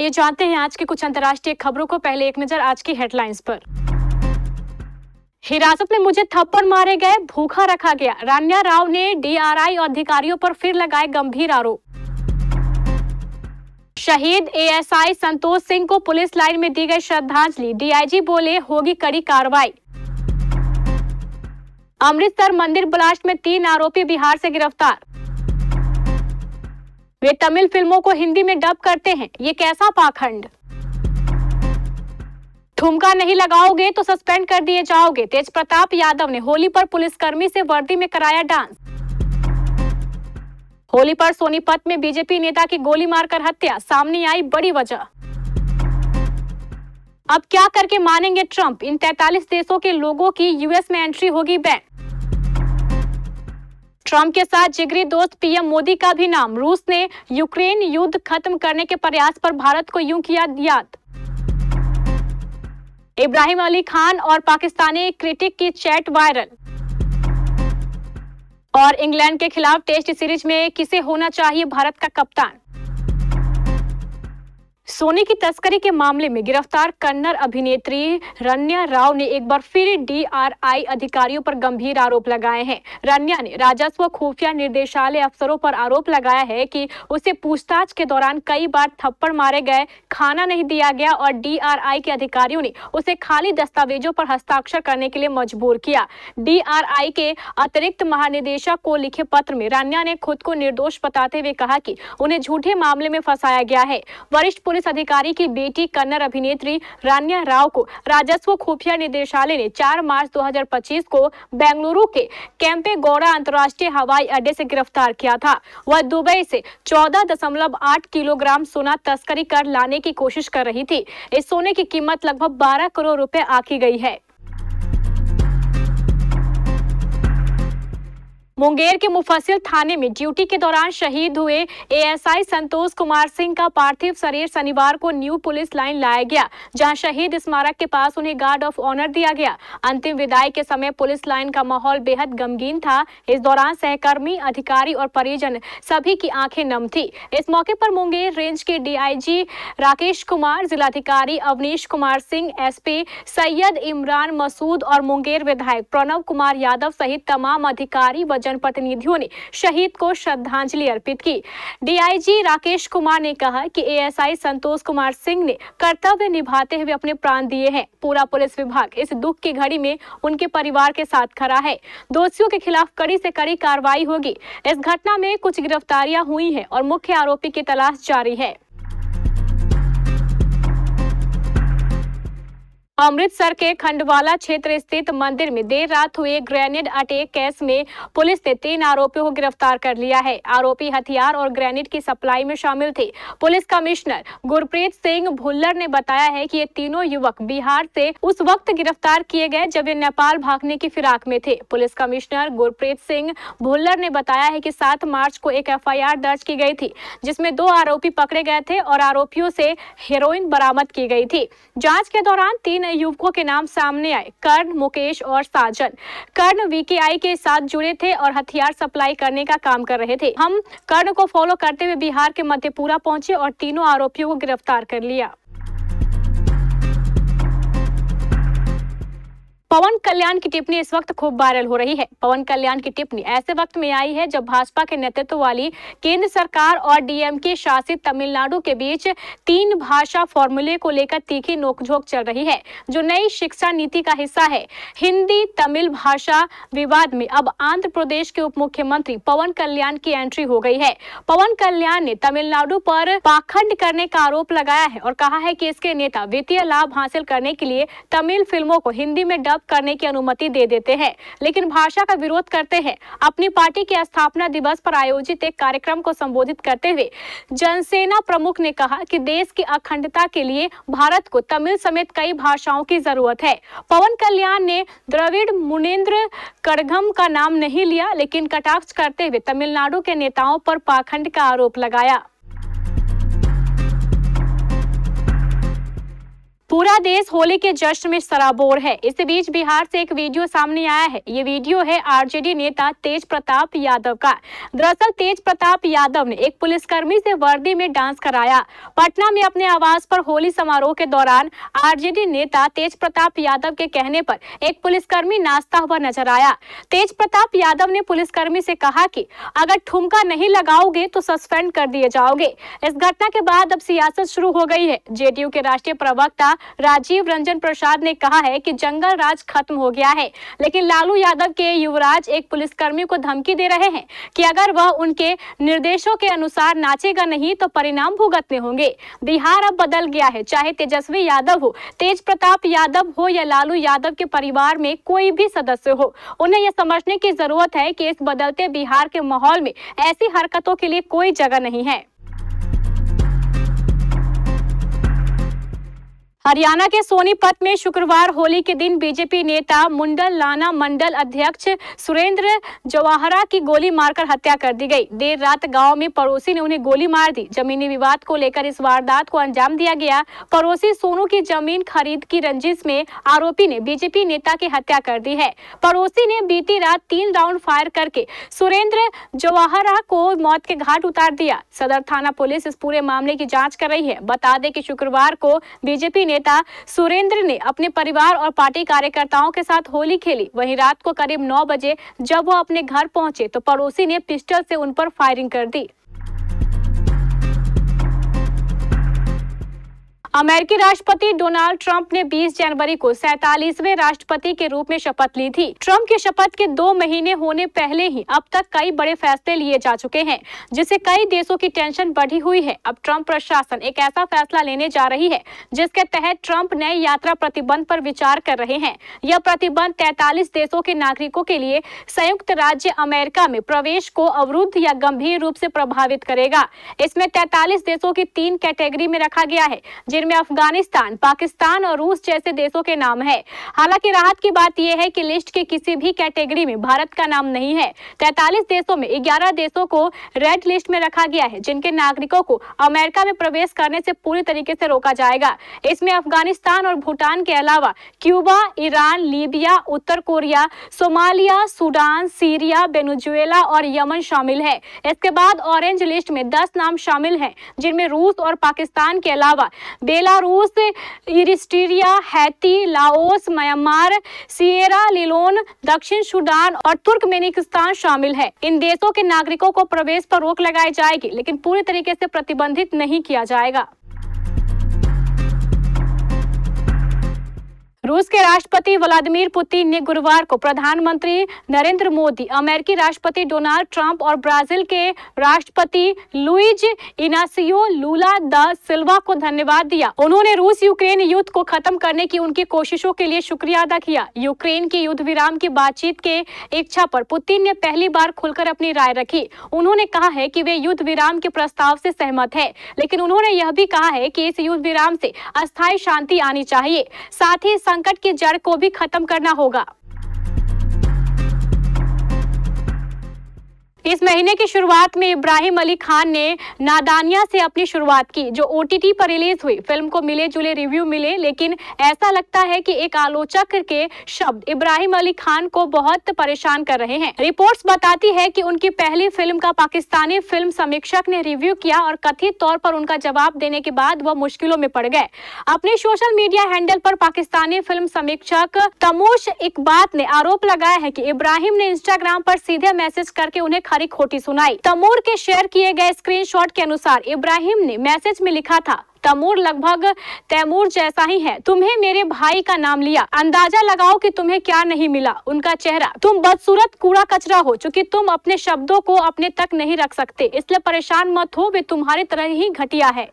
आइए जानते हैं आज की कुछ अंतर्राष्ट्रीय खबरों को। पहले एक नजर आज की हेडलाइंस पर। हिरासत में मुझे थप्पड़ मारे गए, भूखा रखा गया। रान्या राव ने डीआरआई अधिकारियों पर फिर लगाए गंभीर आरोप। शहीद एएसआई संतोष सिंह को पुलिस लाइन में दी गई श्रद्धांजलि। डीआईजी बोले होगी कड़ी कार्रवाई। अमृतसर मंदिर ब्लास्ट में 3 आरोपी बिहार से गिरफ्तार। वे तमिल फिल्मों को हिंदी में डब करते हैं, ये कैसा पाखंड। ठुमका नहीं लगाओगे तो सस्पेंड कर दिए जाओगे। तेज प्रताप यादव ने होली पर पुलिसकर्मी से वर्दी में कराया डांस। होली पर सोनीपत में बीजेपी नेता की गोली मारकर हत्या, सामने आई बड़ी वजह। अब क्या करके मानेंगे ट्रंप, इन 43 देशों के लोगों की यूएस में एंट्री होगी बैन। ट्रंप के साथ जिगरी दोस्त पीएम मोदी का भी नाम। रूस ने यूक्रेन युद्ध खत्म करने के प्रयास पर भारत को यूं किया याद। इब्राहिम अली खान और पाकिस्तानी क्रिटिक की चैट वायरल। और इंग्लैंड के खिलाफ टेस्ट सीरीज में किसे होना चाहिए भारत का कप्तान। सोने की तस्करी के मामले में गिरफ्तार कन्नड़ अभिनेत्री रन्या राव ने एक बार फिर डीआरआई अधिकारियों पर गंभीर आरोप लगाए हैं। रन्या ने राजस्व खुफिया निर्देशालय अफसरों पर आरोप लगाया है कि उसे पूछताछ के दौरान कई बार थप्पड़ मारे गए, खाना नहीं दिया गया और डीआरआई के अधिकारियों ने उसे खाली दस्तावेजों पर हस्ताक्षर करने के लिए मजबूर किया। डीआरआई के अतिरिक्त महानिदेशक को लिखे पत्र में रन्या ने खुद को निर्दोष बताते हुए कहा कि उन्हें झूठे मामले में फंसाया गया है। वरिष्ठ पुलिस अधिकारी की बेटी कन्नड़ अभिनेत्री रान्या राव को राजस्व खुफिया निदेशालय ने 4 मार्च 2025 को बेंगलुरु के केम्पेगौड़ा अंतर्राष्ट्रीय हवाई अड्डे से गिरफ्तार किया था। वह दुबई से 14.8 किलोग्राम सोना तस्करी कर लाने की कोशिश कर रही थी। इस सोने की कीमत लगभग 12 करोड़ रुपए आंकी गई है। मुंगेर के मुफस्सिल थाने में ड्यूटी के दौरान शहीद हुए एएसआई संतोष कुमार सिंह का पार्थिव शरीर शनिवार को न्यू पुलिस लाइन लाया गया, जहां शहीद स्मारक के पास उन्हें गार्ड ऑफ ऑनर दिया गया। अंतिम विदाई के समय पुलिस लाइन का माहौल बेहद गमगीन था। इस दौरान सहकर्मी, अधिकारी और परिजन सभी की आंखें नम थी। इस मौके पर मुंगेर रेंज के डीआईजी राकेश कुमार, जिलाधिकारी अवनीश कुमार सिंह, एसपी सैयद इमरान मसूद और मुंगेर विधायक प्रणव कुमार यादव सहित तमाम अधिकारी व जनप्रतिनिधियों ने शहीद को श्रद्धांजलि अर्पित की। डीआईजी राकेश कुमार ने कहा कि एएसआई संतोष कुमार सिंह ने कर्तव्य निभाते हुए अपने प्राण दिए हैं। पूरा पुलिस विभाग इस दुख की घड़ी में उनके परिवार के साथ खड़ा है। दोषियों के खिलाफ कड़ी से कड़ी कार्रवाई होगी। इस घटना में कुछ गिरफ्तारियां हुई हैं और मुख्य आरोपी की तलाश जारी है। अमृतसर के खंडवाला क्षेत्र स्थित मंदिर में देर रात हुए ग्रेनेड अटैक केस में पुलिस ने 3 आरोपियों को गिरफ्तार कर लिया है। आरोपी हथियार और ग्रेनेड की सप्लाई में शामिल थे। पुलिस कमिश्नर गुरप्रीत सिंह भुल्लर ने बताया है कि ये तीनों युवक बिहार से उस वक्त गिरफ्तार किए गए जब वे नेपाल भागने की फिराक में थे। पुलिस कमिश्नर गुरप्रीत सिंह भुल्लर ने बताया है कि 7 मार्च को एक एफआईआर दर्ज की गई थी, जिसमें 2 आरोपी पकड़े गए थे और आरोपियों से हेरोइन बरामद की गई थी। जांच के दौरान 3 युवकों के नाम सामने आए, कर्ण, मुकेश और साजन। कर्ण वीकेआई के साथ जुड़े थे और हथियार सप्लाई करने का काम कर रहे थे। हम कर्ण को फॉलो करते हुए बिहार के मधेपुरा पहुंचे और तीनों आरोपियों को गिरफ्तार कर लिया। पवन कल्याण की टिप्पणी इस वक्त खूब वायरल हो रही है। पवन कल्याण की टिप्पणी ऐसे वक्त में आई है जब भाजपा के नेतृत्व वाली केंद्र सरकार और डीएमके शासित तमिलनाडु के बीच 3 भाषा फॉर्मूले को लेकर तीखी नोकझोंक चल रही है, जो नई शिक्षा नीति का हिस्सा है। हिंदी तमिल भाषा विवाद में अब आंध्र प्रदेश के उप मुख्यमंत्री पवन कल्याण की एंट्री हो गई है। पवन कल्याण ने तमिलनाडु पर पाखंड करने का आरोप लगाया है और कहा है कि इसके नेता वित्तीय लाभ हासिल करने के लिए तमिल फिल्मों को हिंदी में डब करने की अनुमति दे देते हैं, लेकिन भाषा का विरोध करते हैं। अपनी पार्टी के स्थापना दिवस पर आयोजित एक कार्यक्रम को संबोधित करते हुए जनसेना प्रमुख ने कहा कि देश की अखंडता के लिए भारत को तमिल समेत कई भाषाओं की जरूरत है। पवन कल्याण ने द्रविड़ मुनेंद्र कड़गम का नाम नहीं लिया, लेकिन कटाक्ष करते हुए तमिलनाडु के नेताओं पर पाखंड का आरोप लगाया। पूरा देश होली के जश्न में सराबोर है। इस बीच बिहार से एक वीडियो सामने आया है। ये वीडियो है आरजेडी नेता तेज प्रताप यादव का। दरअसल तेज प्रताप यादव ने एक पुलिसकर्मी से वर्दी में डांस कराया। पटना में अपने आवास पर होली समारोह के दौरान आरजेडी नेता तेज प्रताप यादव के कहने पर एक पुलिसकर्मी नाचता हुआ नजर आया। तेज प्रताप यादव ने पुलिसकर्मी से कहा कि अगर ठुमका नहीं लगाओगे तो सस्पेंड कर दिए जाओगे। इस घटना के बाद अब सियासत शुरू हो गई है। जेडीयू के राष्ट्रीय प्रवक्ता राजीव रंजन प्रसाद ने कहा है कि जंगल राज खत्म हो गया है, लेकिन लालू यादव के युवराज एक पुलिसकर्मी को धमकी दे रहे हैं कि अगर वह उनके निर्देशों के अनुसार नाचेगा नहीं तो परिणाम भुगतने होंगे। बिहार अब बदल गया है। चाहे तेजस्वी यादव हो, तेज प्रताप यादव हो या लालू यादव के परिवार में कोई भी सदस्य हो, उन्हें यह समझने की जरूरत है कि इस बदलते बिहार के माहौल में ऐसी हरकतों के लिए कोई जगह नहीं है। हरियाणा के सोनीपत में शुक्रवार होली के दिन बीजेपी नेता मुंडल लाना मंडल अध्यक्ष सुरेंद्र जवाहरा की गोली मारकर हत्या कर दी गई। देर रात गांव में पड़ोसी ने उन्हें गोली मार दी। जमीनी विवाद को लेकर इस वारदात को अंजाम दिया गया। पड़ोसी सोनू की जमीन खरीद की रंजिश में आरोपी ने बीजेपी नेता की हत्या कर दी है। पड़ोसी ने बीती रात 3 राउंड फायर करके सुरेंद्र जवाहरा को मौत के घाट उतार दिया। सदर थाना पुलिस इस पूरे मामले की जाँच कर रही है। बता दें कि शुक्रवार को बीजेपी नेता सुरेंद्र ने अपने परिवार और पार्टी कार्यकर्ताओं के साथ होली खेली। वहीं रात को करीब 9 बजे जब वो अपने घर पहुंचे तो पड़ोसी ने पिस्टल से उन पर फायरिंग कर दी। अमेरिकी राष्ट्रपति डोनाल्ड ट्रंप ने 20 जनवरी को 47वें राष्ट्रपति के रूप में शपथ ली थी। ट्रंप की शपथ के 2 महीने होने पहले ही अब तक कई बड़े फैसले लिए जा चुके हैं, जिससे कई देशों की टेंशन बढ़ी हुई है। अब ट्रंप प्रशासन एक ऐसा फैसला लेने जा रही है जिसके तहत ट्रंप नए यात्रा प्रतिबंध पर विचार कर रहे हैं। यह प्रतिबंध 43 देशों के नागरिकों के लिए संयुक्त राज्य अमेरिका में प्रवेश को अवरुद्ध या गंभीर रूप से प्रभावित करेगा। इसमें 43 देशों की 3 कैटेगरी में रखा गया है, जिनमें अफगानिस्तान, पाकिस्तान और रूस जैसे देशों के नाम है। हालांकि राहत की बात यह है कि लिस्ट के किसी भी कैटेगरी में भारत का नाम नहीं है। 43 देशों में 11 देशों को रेड लिस्ट में रखा गया है, जिनके नागरिकों को अमेरिका में प्रवेश करने से पूरी तरीके से रोका जाएगा। इसमें अफगानिस्तान और भूटान के अलावा क्यूबा, ईरान, लीबिया, उत्तर Korea, Somalia, Sudan, Syria, Venezuela और यमन शामिल है। इसके बाद ऑरेंज लिस्ट में 10 नाम शामिल हैं, जिनमें रूस और पाकिस्तान के अलावा Belarus, Eritrea, Haiti, Laos, Myanmar, Sierra Leone, दक्षिण सूडान और तुर्कमेनिस्तान शामिल है। इन देशों के नागरिकों को प्रवेश पर रोक लगाई जाएगी, लेकिन पूरी तरीके से प्रतिबंधित नहीं किया जाएगा। रूस के राष्ट्रपति व्लादिमीर पुतिन ने गुरुवार को प्रधानमंत्री नरेंद्र मोदी, अमेरिकी राष्ट्रपति डोनाल्ड ट्रंप और ब्राजील के राष्ट्रपति लुइज इनासियो लूला दा सिल्वा को धन्यवाद दिया। उन्होंने रूस यूक्रेन युद्ध को खत्म करने की उनकी कोशिशों के लिए शुक्रिया अदा किया। यूक्रेन की युद्ध विराम की बातचीत के इच्छा पर पुतिन ने पहली बार खुलकर अपनी राय रखी। उन्होंने कहा है कि वे युद्ध विराम के प्रस्ताव से सहमत है, लेकिन उन्होंने यह भी कहा है कि इस युद्ध विराम से अस्थायी शांति आनी चाहिए। साथ ही संकट की जड़ को भी खत्म करना होगा। इस महीने की शुरुआत में इब्राहिम अली खान ने नादानिया से अपनी शुरुआत की, जो OTT पर रिलीज हुई। फिल्म को मिले जुले रिव्यू मिले, लेकिन ऐसा लगता है कि एक आलोचक के शब्द इब्राहिम अली खान को बहुत परेशान कर रहे हैं। रिपोर्ट्स बताती है कि उनकी पहली फिल्म का पाकिस्तानी फिल्म समीक्षक ने रिव्यू किया और कथित तौर पर उनका जवाब देने के बाद वह मुश्किलों में पड़ गए। अपने सोशल मीडिया हैंडल पर पाकिस्तानी फिल्म समीक्षक तमूश इकबात ने आरोप लगाया है कि इब्राहिम ने इंस्टाग्राम पर सीधे मैसेज करके उन्हें खरी खोटी सुनाई। तमूर के शेयर किए गए स्क्रीनशॉट के अनुसार इब्राहिम ने मैसेज में लिखा था, तमूर लगभग तैमूर जैसा ही है, तुम्हें मेरे भाई का नाम लिया, अंदाजा लगाओ कि तुम्हें क्या नहीं मिला, उनका चेहरा, तुम बदसूरत कूड़ा कचरा हो चुकी, तुम अपने शब्दों को अपने तक नहीं रख सकते, इसलिए परेशान मत हो, वे तुम्हारी तरह ही घटिया है।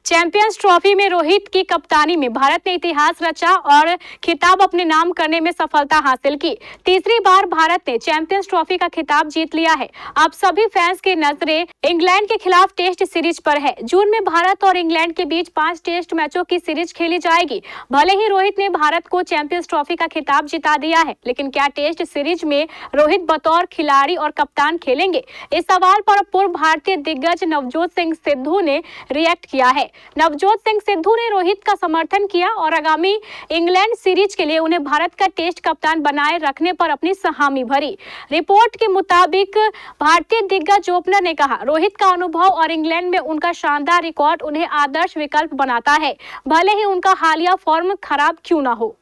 चैंपियंस ट्रॉफी में रोहित की कप्तानी में भारत ने इतिहास रचा और खिताब अपने नाम करने में सफलता हासिल की। तीसरी बार भारत ने चैंपियंस ट्रॉफी का खिताब जीत लिया है। अब सभी फैंस की नजरें इंग्लैंड के खिलाफ टेस्ट सीरीज पर है। जून में भारत और इंग्लैंड के बीच 5 टेस्ट मैचों की सीरीज खेली जाएगी। भले ही रोहित ने भारत को चैंपियंस ट्रॉफी का खिताब जिता दिया है, लेकिन क्या टेस्ट सीरीज में रोहित बतौर खिलाड़ी और कप्तान खेलेंगे? इस सवाल पर पूर्व भारतीय दिग्गज नवजोत सिंह सिद्धू ने रिएक्ट किया है। नवजोत सिंह सिद्धू ने रोहित का समर्थन किया और आगामी इंग्लैंड सीरीज के लिए उन्हें भारत का टेस्ट कप्तान बनाए रखने पर अपनी हामी भरी। रिपोर्ट के मुताबिक भारतीय दिग्गज ओपनर ने कहा, रोहित का अनुभव और इंग्लैंड में उनका शानदार रिकॉर्ड उन्हें आदर्श विकल्प बनाता है, भले ही उनका हालिया फॉर्म खराब क्यों ना हो।